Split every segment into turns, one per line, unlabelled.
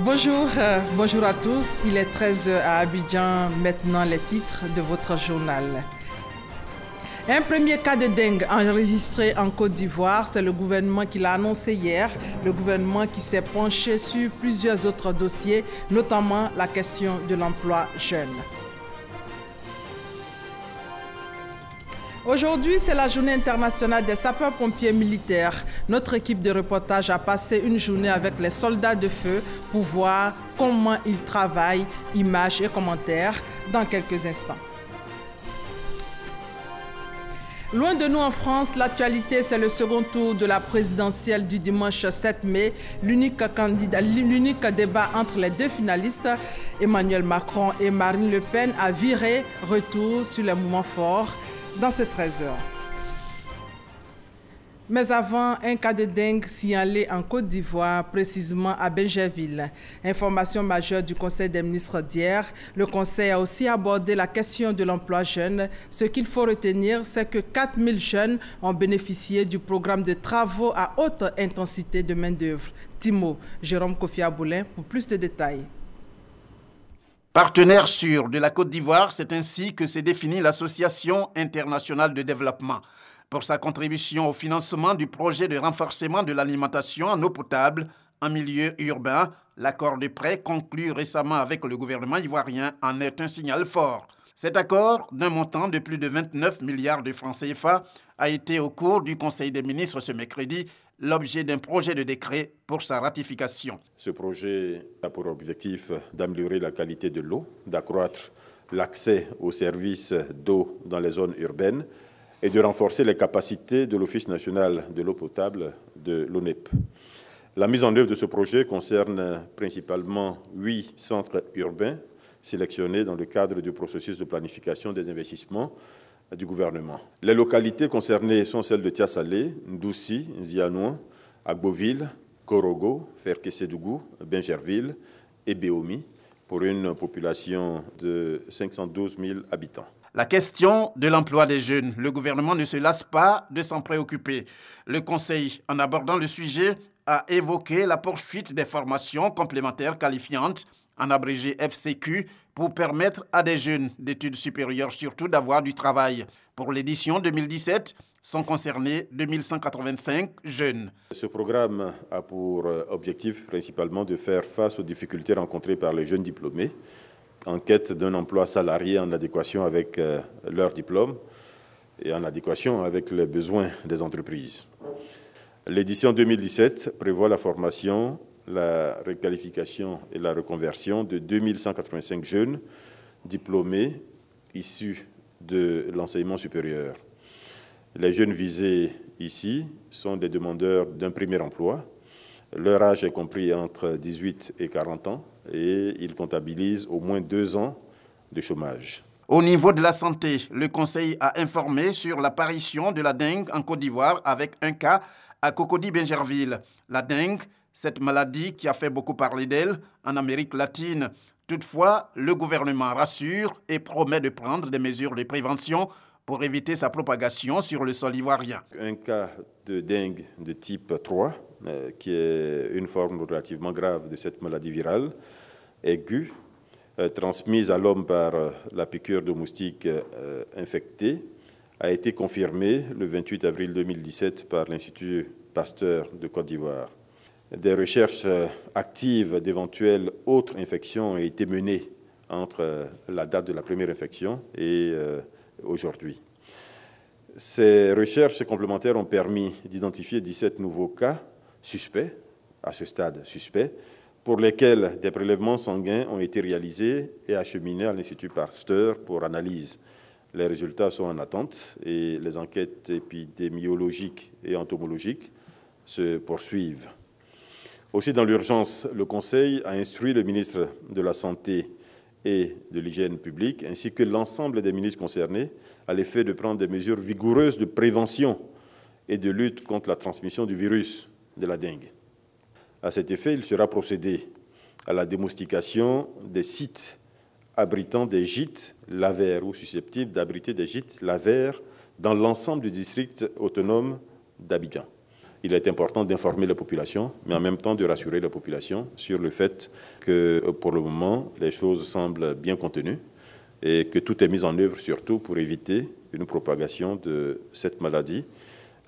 Bonjour à tous. Il est 13 h à Abidjan. Maintenant, les titres de votre journal. Un premier cas de dengue enregistré en Côte d'Ivoire, c'est le gouvernement qui l'a annoncé hier. Le gouvernement qui s'est penché sur plusieurs autres dossiers, notamment la question de l'emploi jeune. Aujourd'hui, c'est la journée internationale des sapeurs-pompiers militaires. Notre équipe de reportage a passé une journée avec les soldats de feu pour voir comment ils travaillent, images et commentaires dans quelques instants. Loin de nous en France, l'actualité, c'est le second tour de la présidentielle du dimanche 7 mai. L'unique débat entre les deux finalistes, Emmanuel Macron et Marine Le Pen, a viré. Retour sur les moments forts dans ce 13 h. Mais avant, un cas de dengue signalé en Côte d'Ivoire, précisément à Benjerville. Information majeure du Conseil des ministres d'hier. Le Conseil a aussi abordé la question de l'emploi jeune. Ce qu'il faut retenir, c'est que 4000 jeunes ont bénéficié du programme de travaux à haute intensité de main-d'œuvre. Timo, Jérôme Kofi Aboulin pour plus de détails.
Partenaire sûr de la Côte d'Ivoire, c'est ainsi que s'est définie l'Association internationale de développement. Pour sa contribution au financement du projet de renforcement de l'alimentation en eau potable en milieu urbain, l'accord de prêt conclu récemment avec le gouvernement ivoirien en est un signal fort. Cet accord, d'un montant de plus de 29 milliards de francs CFA, a été au cours du Conseil des ministres ce mercredi l'objet d'un projet de décret pour sa ratification.
Ce projet a pour objectif d'améliorer la qualité de l'eau, d'accroître l'accès aux services d'eau dans les zones urbaines et de renforcer les capacités de l'Office national de l'eau potable de l'ONEP. La mise en œuvre de ce projet concerne principalement 8 centres urbains sélectionnés dans le cadre du processus de planification des investissements du gouvernement. Les localités concernées sont celles de Tiasalé, Ndoussi, Zianouan, Agboville, Korogo, Ferkessédougou, Benjerville et Béomi, pour une population de 512 000 habitants.
La question de l'emploi des jeunes, le gouvernement ne se lasse pas de s'en préoccuper. Le Conseil, en abordant le sujet, a évoqué la poursuite des formations complémentaires qualifiantes, en abrégé FCQ, pour permettre à des jeunes d'études supérieures surtout d'avoir du travail. Pour l'édition 2017, sont concernés 2185 jeunes.
Ce programme a pour objectif principalement de faire face aux difficultés rencontrées par les jeunes diplômés en quête d'un emploi salarié en adéquation avec leur diplôme et en adéquation avec les besoins des entreprises. L'édition 2017 prévoit la formation, la requalification et la reconversion de 2185 jeunes diplômés issus de l'enseignement supérieur. Les jeunes visés ici sont des demandeurs d'un premier emploi. Leur âge est compris entre 18 et 40 ans et ils comptabilisent au moins 2 ans de chômage.
Au niveau de la santé, le Conseil a informé sur l'apparition de la dengue en Côte d'Ivoire avec un cas à Cocody-Benjerville. La dengue, cette maladie qui a fait beaucoup parler d'elle en Amérique latine. Toutefois, le gouvernement rassure et promet de prendre des mesures de prévention pour éviter sa propagation sur le sol ivoirien.
Un cas de dengue de type 3, qui est une forme relativement grave de cette maladie virale, aiguë, transmise à l'homme par la piqûre de moustiques infectés, a été confirmé le 28 avril 2017 par l'Institut Pasteur de Côte d'Ivoire. Des recherches actives d'éventuelles autres infections ont été menées entre la date de la première infection et aujourd'hui. Ces recherches complémentaires ont permis d'identifier 17 nouveaux cas suspects, à ce stade suspects, pour lesquels des prélèvements sanguins ont été réalisés et acheminés à l'Institut Pasteur pour analyse. Les résultats sont en attente et les enquêtes épidémiologiques et entomologiques se poursuivent. Aussi, dans l'urgence, le Conseil a instruit le ministre de la Santé et de l'Hygiène publique, ainsi que l'ensemble des ministres concernés, à l'effet de prendre des mesures vigoureuses de prévention et de lutte contre la transmission du virus de la dengue. À cet effet, il sera procédé à la démoustication des sites abritant des gîtes lavaires ou susceptibles d'abriter des gîtes lavaires dans l'ensemble du district autonome d'Abidjan. il est important d'informer la population, mais en même temps de rassurer la population sur le fait que pour le moment, les choses semblent bien contenues et que tout est mis en œuvre surtout pour éviter une propagation de cette maladie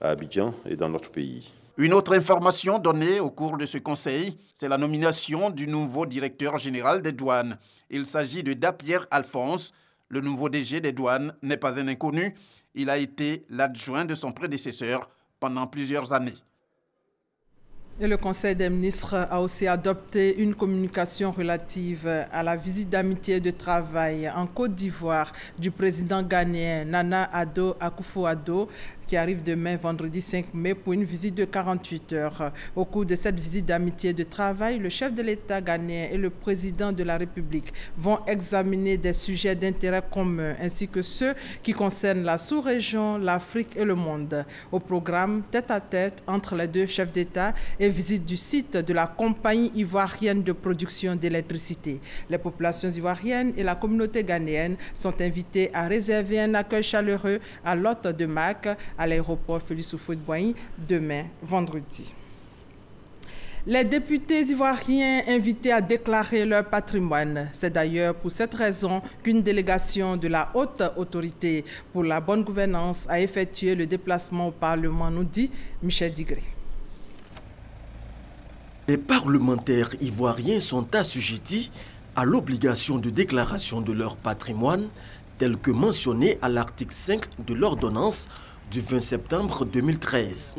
à Abidjan et dans notre pays.
Une autre information donnée au cours de ce conseil, c'est la nomination du nouveau directeur général des douanes. Il s'agit de Dapierre Alphonse. Le nouveau DG des douanes n'est pas un inconnu. Il a été l'adjoint de son prédécesseur pendant plusieurs années.
Et le Conseil des ministres a aussi adopté une communication relative à la visite d'amitié et de travail en Côte d'Ivoire du président ghanéen Nana Addo Akufo-Addo, qui arrive demain, vendredi 5 mai, pour une visite de 48 heures. Au cours de cette visite d'amitié et de travail, le chef de l'État ghanéen et le président de la République vont examiner des sujets d'intérêt commun, ainsi que ceux qui concernent la sous-région, l'Afrique et le monde. Au programme, tête-à-tête entre les deux chefs d'État et visite du site de la compagnie ivoirienne de production d'électricité. Les populations ivoiriennes et la communauté ghanéenne sont invitées à réserver un accueil chaleureux à l'hôte de Mac, à l'aéroport Félix Houphouët-Boigny, demain, vendredi. Les députés ivoiriens invités à déclarer leur patrimoine. C'est d'ailleurs pour cette raison qu'une délégation de la haute autorité pour la bonne gouvernance a effectué le déplacement au Parlement, nous dit Michel Digré.
Les parlementaires ivoiriens sont assujettis à l'obligation de déclaration de leur patrimoine, tel que mentionné à l'article 5 de l'ordonnance du 20 septembre 2013.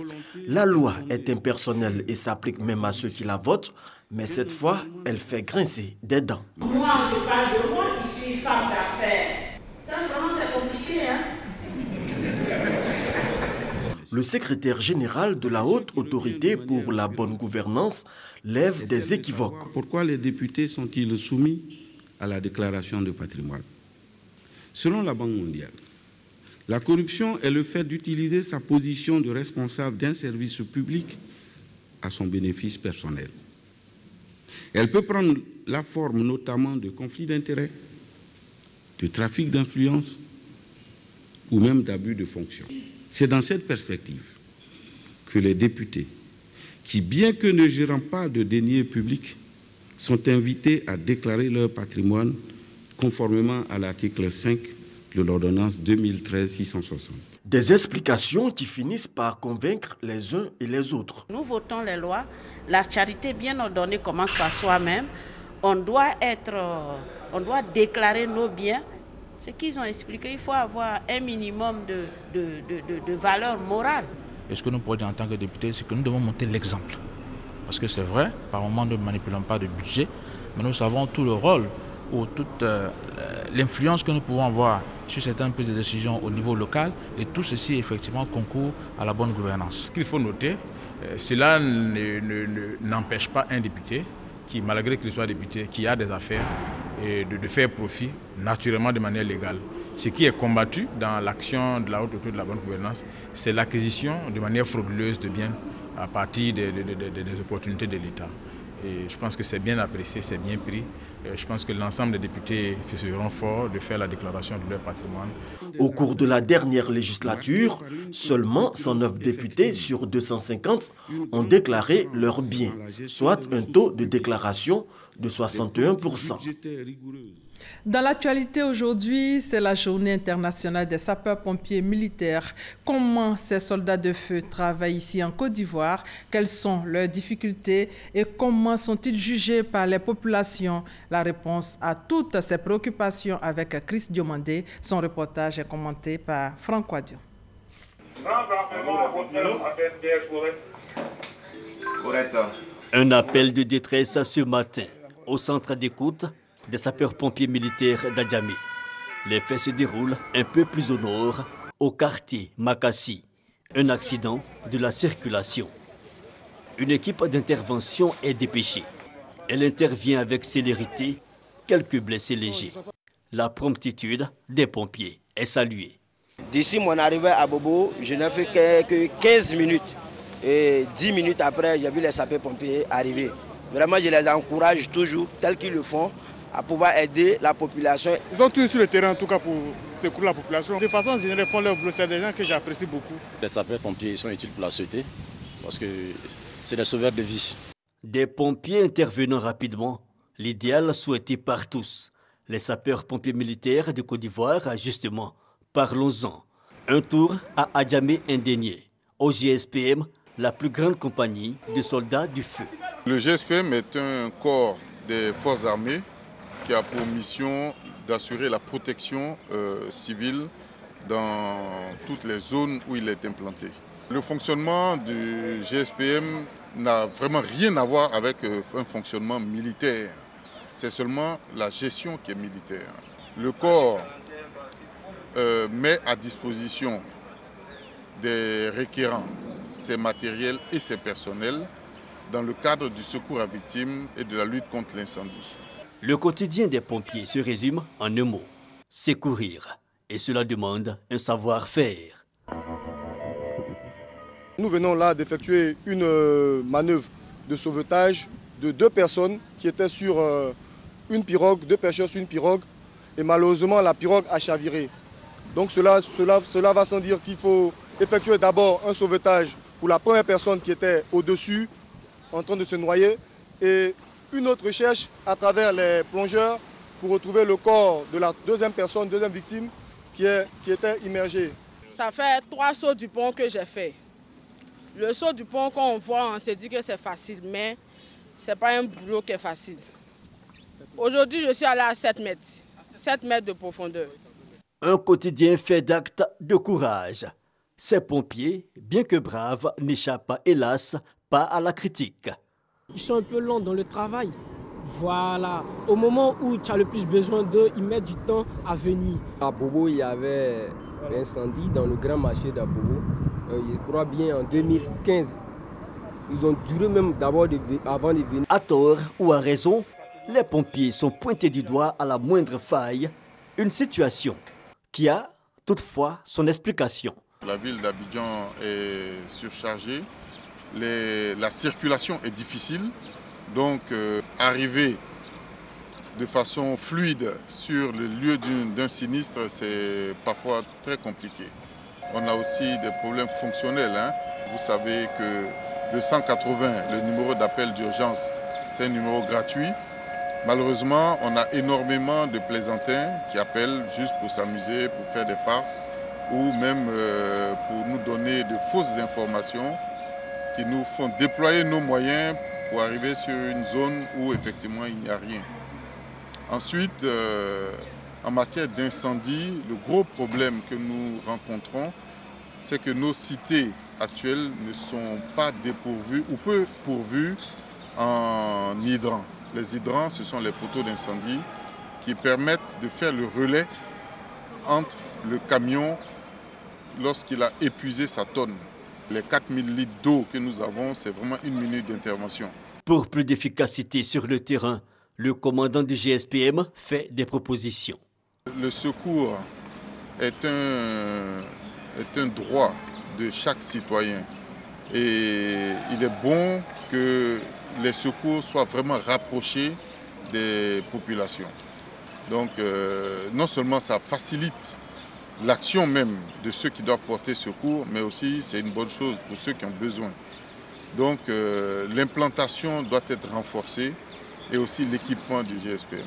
La loi est impersonnelle et s'applique même à ceux qui la votent, mais cette fois, elle fait grincer des dents.
Moi, je parle de moi qui suis femme d'affaires. Ça, vraiment, c'est compliqué, hein?
Le secrétaire général de la haute autorité pour la bonne gouvernance lève des équivoques.
Pourquoi les députés sont-ils soumis à la déclaration de patrimoine? Selon la Banque mondiale, la corruption est le fait d'utiliser sa position de responsable d'un service public à son bénéfice personnel. Elle peut prendre la forme notamment de conflits d'intérêts, de trafic d'influence ou même d'abus de fonction. C'est dans cette perspective que les députés, qui bien que ne gérant pas de deniers publics, sont invités à déclarer leur patrimoine conformément à l'article 5 de l'ordonnance 2013-660.
Des explications qui finissent par convaincre les uns et les autres.
Nous votons les lois. La charité bien ordonnée commence par soi-même. On doit déclarer nos biens. Ce qu'ils ont expliqué, il faut avoir un minimum de valeur morale.
Et ce que nous pourrions dire en tant que députés, c'est que nous devons monter l'exemple. Parce que c'est vrai, par moment, nous ne manipulons pas de budget, mais nous savons tout le rôle ou toute l'influence que nous pouvons avoir sur certaines prises de décision au niveau local, et tout ceci effectivement concourt à la bonne gouvernance.
Ce qu'il faut noter, cela n'empêche pas un député qui, malgré qu'il soit député, qui a des affaires, de faire profit naturellement de manière légale. Ce qui est combattu dans l'action de la haute autorité de la bonne gouvernance, c'est l'acquisition de manière frauduleuse de biens à partir des opportunités de l'État. Et je pense que c'est bien apprécié, c'est bien pris. Je pense que l'ensemble des députés seront forts de faire la déclaration de leur patrimoine.
Au cours de la dernière législature, seulement 109 députés sur 250 ont déclaré leurs biens, soit un taux de déclaration de 61%.
Dans l'actualité aujourd'hui, c'est la journée internationale des sapeurs-pompiers militaires. Comment ces soldats de feu travaillent ici en Côte d'Ivoire? Quelles sont leurs difficultés et comment sont-ils jugés par les populations? La réponse à toutes ces préoccupations avec Chris Diomandé. Son reportage est commenté par Franck Wadion.
Un appel de détresse ce matin au centre d'écoute des sapeurs-pompiers militaires d'Adjamé. Les faits se déroulent un peu plus au nord, au quartier Makassi. Un accident de la circulation. Une équipe d'intervention est dépêchée. Elle intervient avec célérité, quelques blessés légers. La promptitude des pompiers est saluée.
D'ici mon arrivée à Bobo, je n'ai fait que 15 minutes. Et 10 minutes après, j'ai vu les sapeurs-pompiers arriver. Vraiment, je les encourage toujours, tels qu'ils le font, à pouvoir aider la population.
Ils sont tous sur le terrain, en tout cas, pour secourir la population. De façon générale, ils font leur boulot. C'est des gens que j'apprécie beaucoup.
Les sapeurs-pompiers sont utiles pour la société. parce que c'est des sauveurs de vie.
Des pompiers intervenant rapidement, l'idéal souhaité par tous. Les sapeurs-pompiers militaires de Côte d'Ivoire, justement, parlons-en. Un tour à Adjamé Indénié, au GSPM, la plus grande compagnie de soldats du feu.
Le GSPM est un corps des forces armées qui a pour mission d'assurer la protection civile dans toutes les zones où il est implanté. Le fonctionnement du GSPM n'a vraiment rien à voir avec un fonctionnement militaire. C'est seulement la gestion qui est militaire. Le corps met à disposition des requérants ses matériels et ses personnels dans le cadre du secours à victimes et de la lutte contre l'incendie.
Le quotidien des pompiers se résume en un mot, secourir. Et cela demande un savoir-faire.
Nous venons là d'effectuer une manœuvre de sauvetage de 2 personnes qui étaient sur une pirogue, 2 pêcheurs sur une pirogue. Et malheureusement, la pirogue a chaviré. Donc cela va sans dire qu'il faut effectuer d'abord un sauvetage pour la première personne qui était au-dessus, en train de se noyer, et une autre recherche à travers les plongeurs pour retrouver le corps de la deuxième personne, deuxième victime, qui était immergée.
Ça fait 3 sauts du pont que j'ai fait. Le saut du pont, quand on voit, on se dit que c'est facile, mais ce n'est pas un boulot qui est facile. Aujourd'hui, je suis allé à 7 mètres, 7 mètres de profondeur.
Un quotidien fait d'actes de courage. Ces pompiers, bien que braves, n'échappent hélas pas à la critique.
Ils sont un peu lents dans le travail. Voilà. Au moment où tu as le plus besoin d'eux, ils mettent du temps à venir.
À Bobo, il y avait l'incendie dans le grand marché d'Abobo. Je crois bien en 2015. Ils ont duré même d'abord avant de venir.
À tort ou à raison, les pompiers sont pointés du doigt à la moindre faille. Une situation qui a toutefois son explication.
La ville d'Abidjan est surchargée. La circulation est difficile. Donc, arriver de façon fluide sur le lieu d'un sinistre, c'est parfois très compliqué. On a aussi des problèmes fonctionnels. Vous savez que le 180, le numéro d'appel d'urgence, c'est un numéro gratuit. Malheureusement, on a énormément de plaisantins qui appellent juste pour s'amuser, pour faire des farces ou même pour nous donner de fausses informations qui nous font déployer nos moyens pour arriver sur une zone où effectivement il n'y a rien. Ensuite, en matière d'incendie, le gros problème que nous rencontrons, c'est que nos cités actuelles ne sont pas dépourvues ou peu pourvues en hydrants. Les hydrants, ce sont les poteaux d'incendie qui permettent de faire le relais entre le camion lorsqu'il a épuisé sa tonne. Les 4000 litres d'eau que nous avons, c'est vraiment 1 minute d'intervention.
Pour plus d'efficacité sur le terrain, le commandant du GSPM fait des propositions.
Le secours est un droit de chaque citoyen. Et il est bon que les secours soient vraiment rapprochés des populations. Donc non seulement ça facilite l'action même de ceux qui doivent porter secours, mais aussi c'est une bonne chose pour ceux qui ont besoin. Donc l'implantation doit être renforcée et aussi l'équipement du GSPM.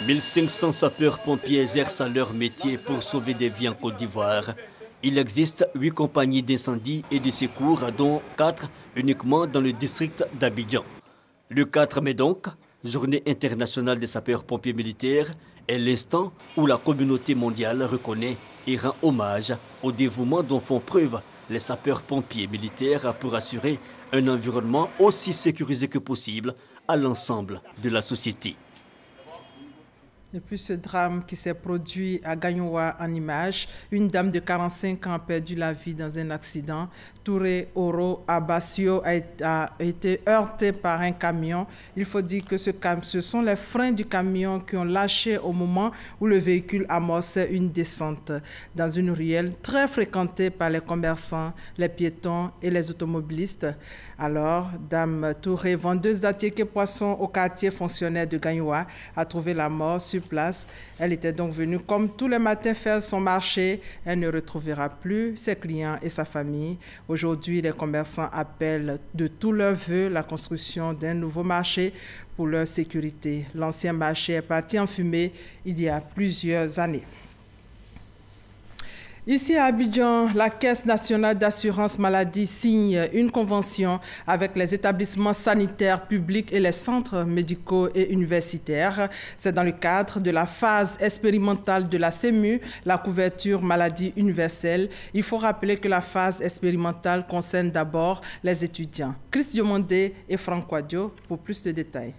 1500 sapeurs-pompiers exercent leur métier pour sauver des vies en Côte d'Ivoire. Il existe 8 compagnies d'incendie et de secours, dont 4 uniquement dans le district d'Abidjan. Le 4 mai donc, Journée internationale des sapeurs-pompiers militaires, est l'instant où la communauté mondiale reconnaît et rend hommage au dévouement dont font preuve les sapeurs-pompiers militaires pour assurer un environnement aussi sécurisé que possible à l'ensemble de la société.
Depuis ce drame qui s'est produit à Gagnoua en images, une dame de 45 ans a perdu la vie dans un accident. Touré Oro Abassio a été heurté par un camion. Il faut dire que ce sont les freins du camion qui ont lâché au moment où le véhicule amorçait une descente dans une ruelle très fréquentée par les commerçants, les piétons et les automobilistes. Alors, Dame Touré, vendeuse d'attiéké poisson au quartier fonctionnaire de Gagnoua, a trouvé la mort sur place. Elle était donc venue comme tous les matins faire son marché. Elle ne retrouvera plus ses clients et sa famille. Aujourd'hui, les commerçants appellent de tout leur vœu la construction d'un nouveau marché pour leur sécurité. L'ancien marché est parti en fumée il y a plusieurs années. Ici à Abidjan, la Caisse nationale d'assurance maladie signe une convention avec les établissements sanitaires publics et les centres médicaux et universitaires. C'est dans le cadre de la phase expérimentale de la CEMU, la couverture maladie universelle. Il faut rappeler que la phase expérimentale concerne d'abord les étudiants. Chris Diomondé et Franck Quadio pour plus de détails.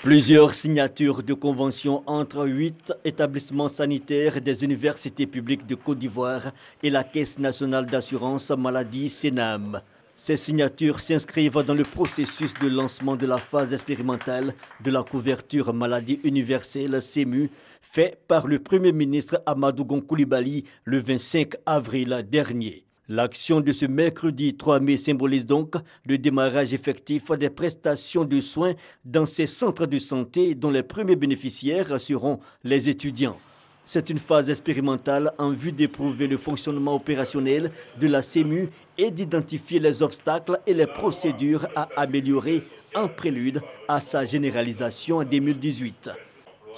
Plusieurs signatures de conventions entre 8 établissements sanitaires des universités publiques de Côte d'Ivoire et la Caisse nationale d'assurance maladie CNAM. Ces signatures s'inscrivent dans le processus de lancement de la phase expérimentale de la couverture maladie universelle CEMU, fait par le Premier ministre Amadou Gon Coulibaly le 25 avril dernier. L'action de ce mercredi 3 mai symbolise donc le démarrage effectif des prestations de soins dans ces centres de santé dont les premiers bénéficiaires seront les étudiants. C'est une phase expérimentale en vue d'éprouver le fonctionnement opérationnel de la CEMU et d'identifier les obstacles et les procédures à améliorer en prélude à sa généralisation en 2018.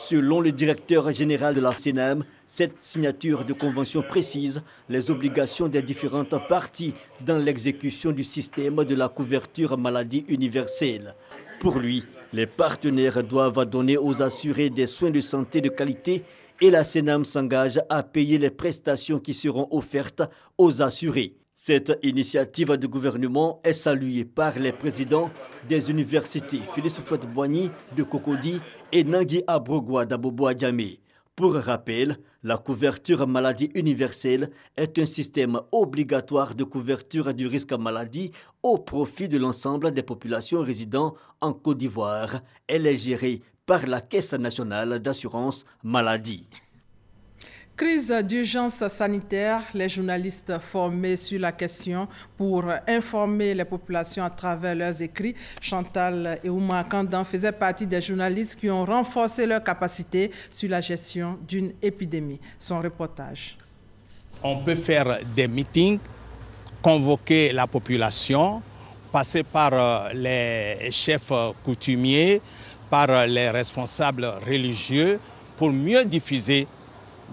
Selon le directeur général de la CNAM, cette signature de convention précise les obligations des différentes parties dans l'exécution du système de la couverture maladie universelle. Pour lui, les partenaires doivent donner aux assurés des soins de santé de qualité et la CNAM s'engage à payer les prestations qui seront offertes aux assurés. Cette initiative du gouvernement est saluée par les présidents des universités Félix Houphouët-Boigny de Cocody et Nangui Abrogwa d'Abobo Adjamé. Pour rappel, la couverture maladie universelle est un système obligatoire de couverture du risque maladie au profit de l'ensemble des populations résidant en Côte d'Ivoire. Elle est gérée par la Caisse nationale d'assurance maladie.
Crise d'urgence sanitaire, les journalistes formés sur la question pour informer les populations à travers leurs écrits. Chantal et Ouma Kandan faisaient partie des journalistes qui ont renforcé leur capacité sur la gestion d'une épidémie. Son reportage.
On peut faire des meetings, convoquer la population, passer par les chefs coutumiers, par les responsables religieux pour mieux diffuser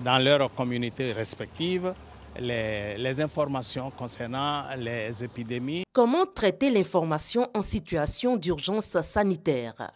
dans leurs communautés respectives les informations concernant les épidémies.
Comment traiter l'information en situation d'urgence sanitaire?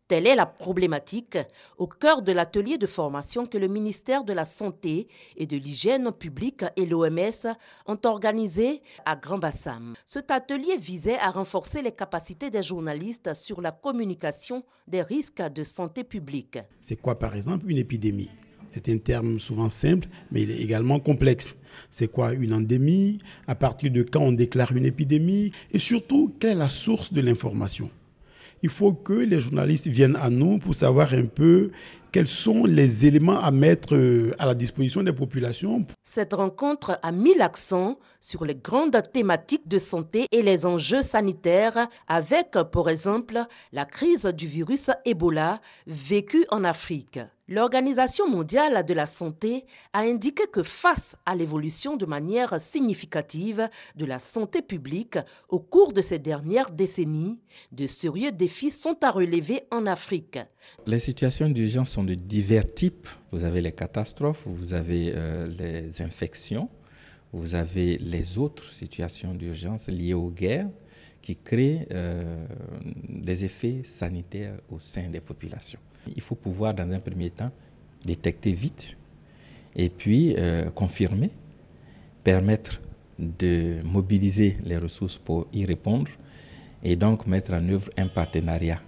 Telle est la problématique au cœur de l'atelier de formation que le ministère de la Santé et de l'Hygiène publique et l'OMS ont organisé à Grand-Bassam. Cet atelier visait à renforcer les capacités des journalistes sur la communication des risques de santé publique.
C'est quoi par exemple une épidémie? C'est un terme souvent simple, mais il est également complexe. C'est quoi une endémie? À partir de quand on déclare une épidémie? Et surtout, quelle est la source de l'information? Il faut que les journalistes viennent à nous pour savoir un peu quels sont les éléments à mettre à la disposition des populations.
Cette rencontre a mis l'accent sur les grandes thématiques de santé et les enjeux sanitaires avec, par exemple, la crise du virus Ebola vécue en Afrique. L'Organisation mondiale de la santé a indiqué que face à l'évolution de manière significative de la santé publique au cours de ces dernières décennies, de sérieux défis sont à relever en Afrique.
Les situations d'urgence sont de divers types. Vous avez les catastrophes, vous avez les infections, vous avez les autres situations d'urgence liées aux guerres qui créent des effets sanitaires au sein des populations. Il faut pouvoir, dans un premier temps, détecter vite et puis confirmer, permettre de mobiliser les ressources pour y répondre et donc mettre en œuvre un partenariat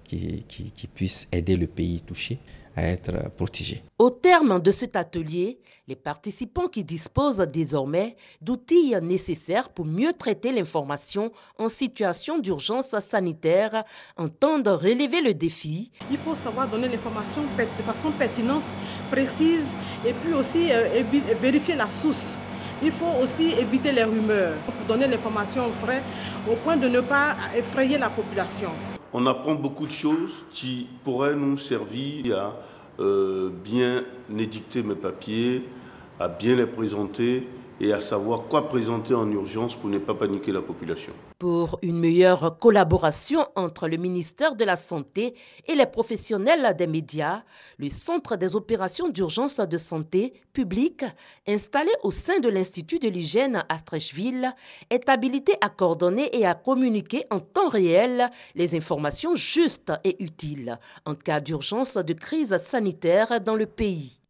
qui puisse aider le pays touché à être protégé.
Au terme de cet atelier, les participants qui disposent désormais d'outils nécessaires pour mieux traiter l'information en situation d'urgence sanitaire entendent relever le défi.
Il faut savoir donner l'information de façon pertinente, précise et puis aussi vérifier la source. Il faut aussi éviter les rumeurs pour donner l'information vraie au point de ne pas effrayer la population.
On apprend beaucoup de choses qui pourraient nous servir à bien édicter mes papiers, à bien les présenter et à savoir quoi présenter en urgence pour ne pas paniquer la population.
Pour une meilleure collaboration entre le ministère de la Santé et les professionnels des médias, le Centre des opérations d'urgence de santé publique, installé au sein de l'Institut de l'hygiène à Treichville, est habilité à coordonner et à communiquer en temps réel les informations justes et utiles en cas d'urgence de crise sanitaire dans le pays.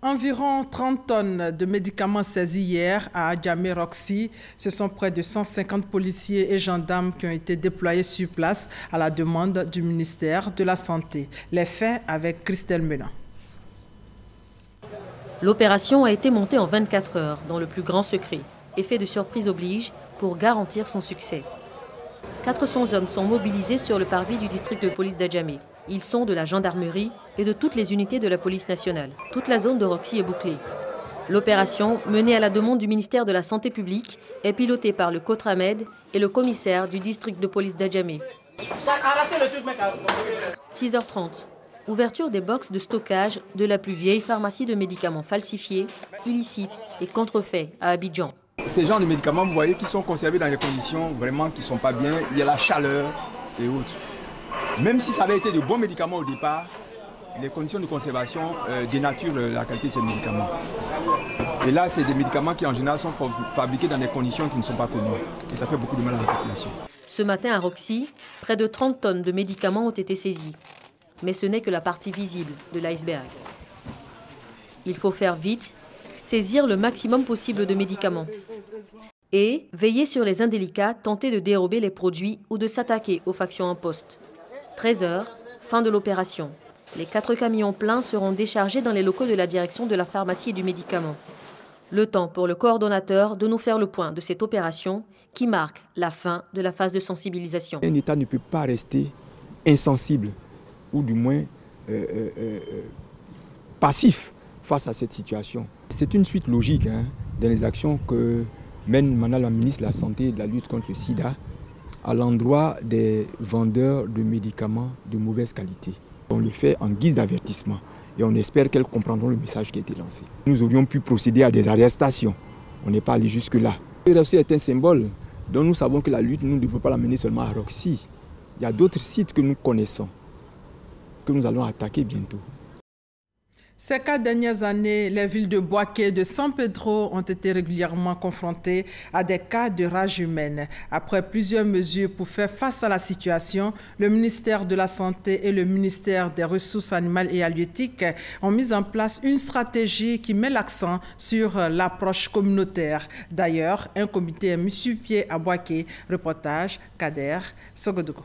Environ 30 tonnes de médicaments saisis hier à Adjamé Roxy. Ce sont près de 150 policiers et gendarmes qui ont été déployés sur place à la demande du ministère de la Santé. Les faits avec Christelle Melan.
L'opération a été montée en 24 heures dans le plus grand secret. Effet de surprise oblige pour garantir son succès. 400 hommes sont mobilisés sur le parvis du district de police d'Adjamé. Ils sont de la gendarmerie et de toutes les unités de la police nationale. Toute la zone de Roxy est bouclée. L'opération, menée à la demande du ministère de la Santé publique, est pilotée par le Cotramed et le commissaire du district de police d'Adjamé. 6h30. Ouverture des boxes de stockage de la plus vieille pharmacie de médicaments falsifiés, illicites et contrefaits à Abidjan.
Ces genres de médicaments, vous voyez, qui sont conservés dans des conditions vraiment qui ne sont pas bien. Il y a la chaleur et autres. Même si ça avait été de bons médicaments au départ, les conditions de conservation dénaturent la qualité de ces médicaments. Et là, c'est des médicaments qui en général sont fabriqués dans des conditions qui ne sont pas connues. Et ça fait beaucoup de mal à la population.
Ce matin à Roxy, près de 30 tonnes de médicaments ont été saisis. Mais ce n'est que la partie visible de l'iceberg. Il faut faire vite, saisir le maximum possible de médicaments. Et veiller sur les indélicats, tenter de dérober les produits ou de s'attaquer aux factions en poste. 13h, fin de l'opération. Les 4 camions pleins seront déchargés dans les locaux de la direction de la pharmacie et du médicament. Le temps pour le coordonnateur de nous faire le point de cette opération qui marque la fin de la phase de sensibilisation.
Un État ne peut pas rester insensible ou du moins passif face à cette situation. C'est une suite logique dans les actions que mène Madame la ministre de la Santé et de la lutte contre le sida à l'endroit des vendeurs de médicaments de mauvaise qualité. On le fait en guise d'avertissement et on espère qu'elles comprendront le message qui a été lancé. Nous aurions pu procéder à des arrestations. On n'est pas allé jusque-là. Roxy est un symbole dont nous savons que la lutte, nous ne devons pas la mener seulement à Roxy. Il y a d'autres sites que nous connaissons, que nous allons attaquer bientôt.
Ces 4 dernières années, les villes de Boaké et de San Pedro ont été régulièrement confrontées à des cas de rage humaine. Après plusieurs mesures pour faire face à la situation, le ministère de la Santé et le ministère des Ressources animales et halieutiques ont mis en place une stratégie qui met l'accent sur l'approche communautaire. D'ailleurs, un comité est mis sur pied à Boaké. Reportage Kader Sogodougou.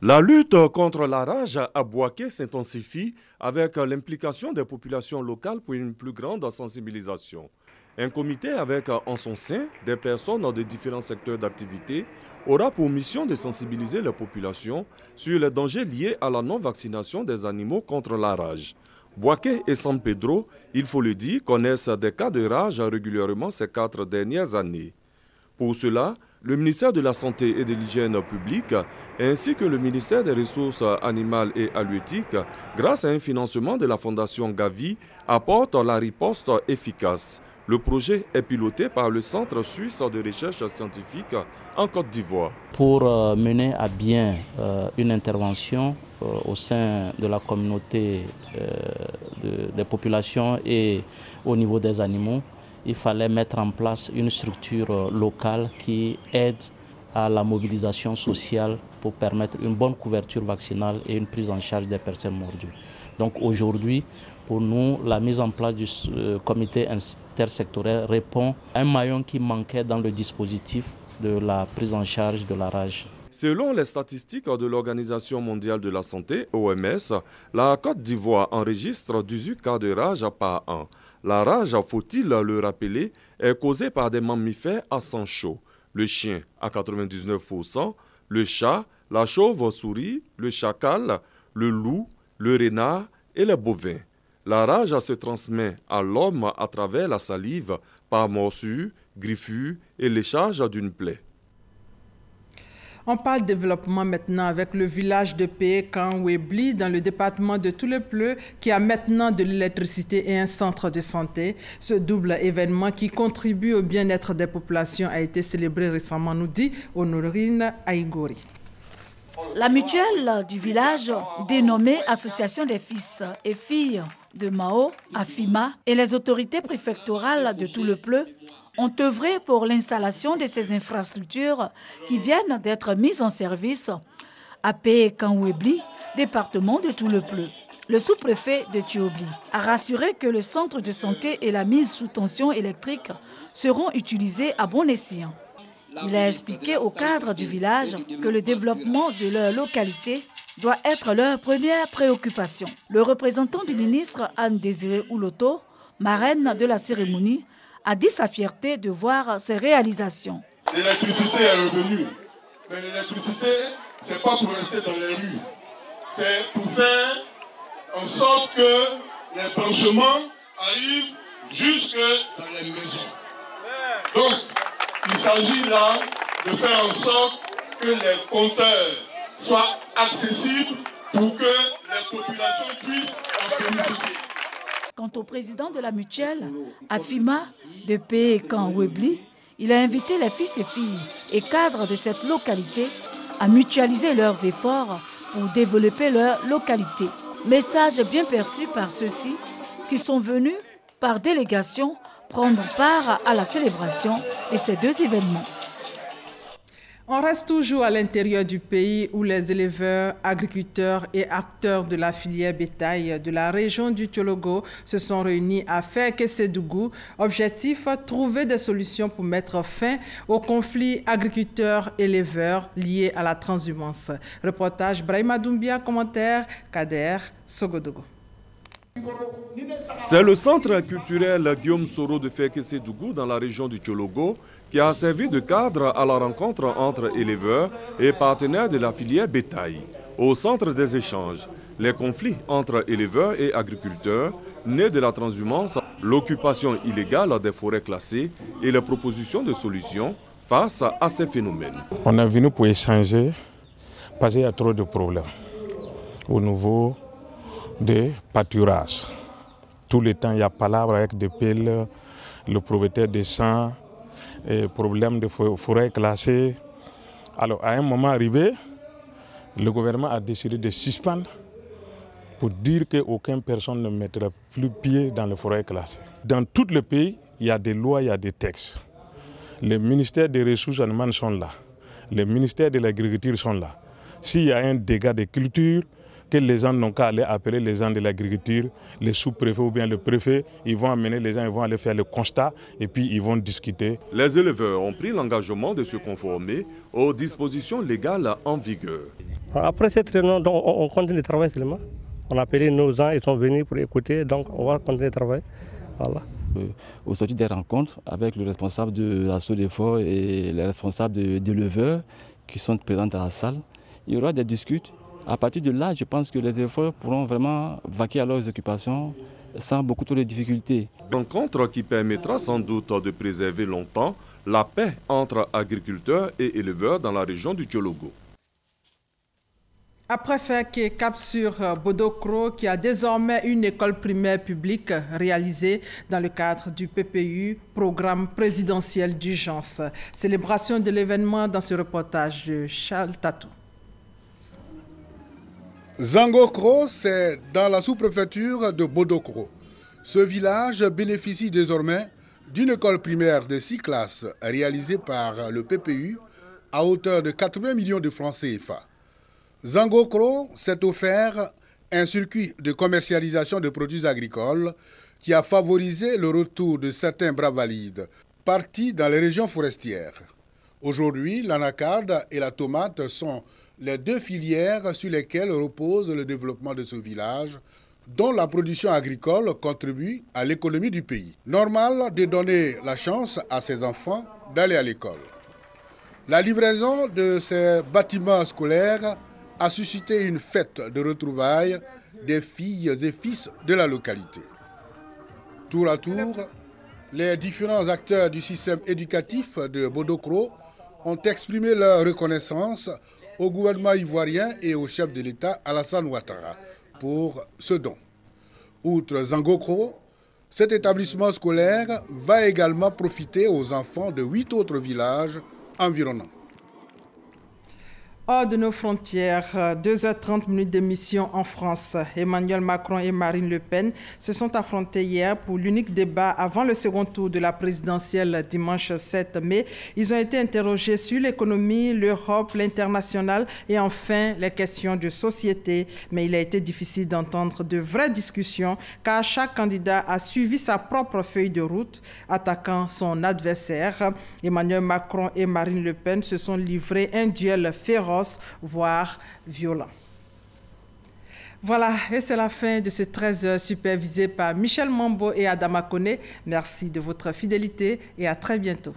La lutte contre la rage à Boaké s'intensifie avec l'implication des populations locales pour une plus grande sensibilisation. Un comité avec en son sein des personnes de différents secteurs d'activité aura pour mission de sensibiliser les populations sur les dangers liés à la non-vaccination des animaux contre la rage. Boaké et San Pedro, il faut le dire, connaissent des cas de rage régulièrement ces 4 dernières années. Pour cela, le ministère de la Santé et de l'Hygiène publique, ainsi que le ministère des Ressources animales et halieutiques, grâce à un financement de la Fondation Gavi, apportent la riposte efficace. Le projet est piloté par le Centre suisse de recherche scientifique en Côte d'Ivoire.
Pour mener à bien une intervention au sein de la communauté des populations et au niveau des animaux, il fallait mettre en place une structure locale qui aide à la mobilisation sociale pour permettre une bonne couverture vaccinale et une prise en charge des personnes mordues. Donc aujourd'hui, pour nous, la mise en place du comité intersectoriel répond à un maillon qui manquait dans le dispositif de la prise en charge de la rage.
Selon les statistiques de l'Organisation mondiale de la santé, OMS, la Côte d'Ivoire enregistre 18 cas de rage par an. La rage, faut-il le rappeler, est causée par des mammifères à sang chaud. Le chien à 99%, le chat, la chauve-souris, le chacal, le loup, le renard et les bovins. La rage se transmet à l'homme à travers la salive, par morsure, griffure et léchage d'une plaie.
On parle développement maintenant avec le village de Péé-Kanwébli dans le département de Tout-le-Pleu qui a maintenant de l'électricité et un centre de santé. Ce double événement qui contribue au bien-être des populations a été célébré récemment, nous dit Honorine Aïgori.
La mutuelle du village, dénommée Association des fils et filles de Mao, AFIMA, et les autorités préfectorales de Tout-le-Pleu ont œuvré pour l'installation de ces infrastructures qui viennent d'être mises en service à Péé-Kanwébli, département de Tout-le-Pleu. Le sous-préfet de Thiobli a rassuré que le centre de santé et la mise sous tension électrique seront utilisés à bon escient. Il a expliqué au cadre du village que le développement de leur localité doit être leur première préoccupation. Le représentant du ministre Anne-Désiré Ouloto, marraine de la cérémonie, a dit sa fierté de voir ces réalisations.
L'électricité est revenue, mais l'électricité, ce n'est pas pour rester dans les rues, c'est pour faire en sorte que les branchements arrivent jusque dans les maisons. Donc, il s'agit là de faire en sorte que les compteurs soient accessibles pour que les populations puissent en bénéficier.
Quant au président de la mutuelle, AFIMA, de Péé-Kanwébli, il a invité les fils et filles et cadres de cette localité à mutualiser leurs efforts pour développer leur localité. Message bien perçu par ceux-ci qui sont venus par délégation prendre part à la célébration de ces deux événements.
On reste toujours à l'intérieur du pays où les éleveurs, agriculteurs et acteurs de la filière bétail de la région du Thiologo se sont réunis à Fekessédougou. Objectif, trouver des solutions pour mettre fin aux conflits agriculteurs-éleveurs liés à la transhumance. Reportage Brahima Doumbia, commentaire Kader Sogodogo.
C'est le centre culturel Guillaume Soro de Fekessédougou dans la région du Thiologo qui a servi de cadre à la rencontre entre éleveurs et partenaires de la filière bétail. Au centre des échanges, les conflits entre éleveurs et agriculteurs nés de la transhumance, l'occupation illégale des forêts classées et les propositions de solutions face à ces phénomènes.
On est venu pour échanger parce qu'il y a trop de problèmes au niveau des pâturages. Tout le temps, il y a palabre avec des pelles, le propriétaire descend, problème de forêt classée. Alors, à un moment arrivé, le gouvernement a décidé de suspendre pour dire qu'aucune personne ne mettra plus pied dans les forêts classées. Dans tout le pays, il y a des lois, il y a des textes. Les ministères des ressources animales sont là. Les ministères de l'agriculture sont là. S'il y a un dégât de culture, que les gens n'ont qu'à aller appeler les gens de l'agriculture, les sous-préfets ou bien le préfet, ils vont amener les gens, ils vont aller faire le constat et puis ils vont discuter.
Les éleveurs ont pris l'engagement de se conformer aux dispositions légales en vigueur.
Après cette réunion, on continue de travailler seulement. On a appelé nos gens, ils sont venus pour écouter, donc on va continuer de travailler. Voilà.
Aujourd'hui des rencontres avec le responsable de la SODEFOR et les responsables d'éleveurs qui sont présents dans la salle, il y aura des discussions. À partir de là, je pense que les éleveurs pourront vraiment vaquer à leurs occupations sans beaucoup de difficultés.
Rencontre qui permettra sans doute de préserver longtemps la paix entre agriculteurs et éleveurs dans la région du Thiologo.
Après Fek, cap sur Bodokro, qui a désormais une école primaire publique réalisée dans le cadre du PPU, programme présidentiel d'urgence. Célébration de l'événement dans ce reportage de Charles Tatou.
Zangokro, c'est dans la sous-préfecture de Bodokro. Ce village bénéficie désormais d'une école primaire de 6 classes réalisée par le PPU à hauteur de 80 millions de francs CFA. Zangokro s'est offert un circuit de commercialisation de produits agricoles qui a favorisé le retour de certains bravalides partis dans les régions forestières. Aujourd'hui, l'anacarde et la tomate sont les deux filières sur lesquelles repose le développement de ce village, dont la production agricole contribue à l'économie du pays. Normal de donner la chance à ses enfants d'aller à l'école. La livraison de ces bâtiments scolaires a suscité une fête de retrouvailles des filles et fils de la localité. Tour à tour, les différents acteurs du système éducatif de Bodokro ont exprimé leur reconnaissance au gouvernement ivoirien et au chef de l'État Alassane Ouattara pour ce don. Outre Zangokro, cet établissement scolaire va également profiter aux enfants de 8 autres villages environnants.
Hors de nos frontières, 2h30 de mission en France. Emmanuel Macron et Marine Le Pen se sont affrontés hier pour l'unique débat avant le second tour de la présidentielle dimanche 7 mai. Ils ont été interrogés sur l'économie, l'Europe, l'international et enfin les questions de société. Mais il a été difficile d'entendre de vraies discussions car chaque candidat a suivi sa propre feuille de route, attaquant son adversaire. Emmanuel Macron et Marine Le Pen se sont livrés un duel féroce, voire violent. Voilà, et c'est la fin de ce 13h supervisé par Michel Mambo et Adama Kone. Merci de votre fidélité et à très bientôt.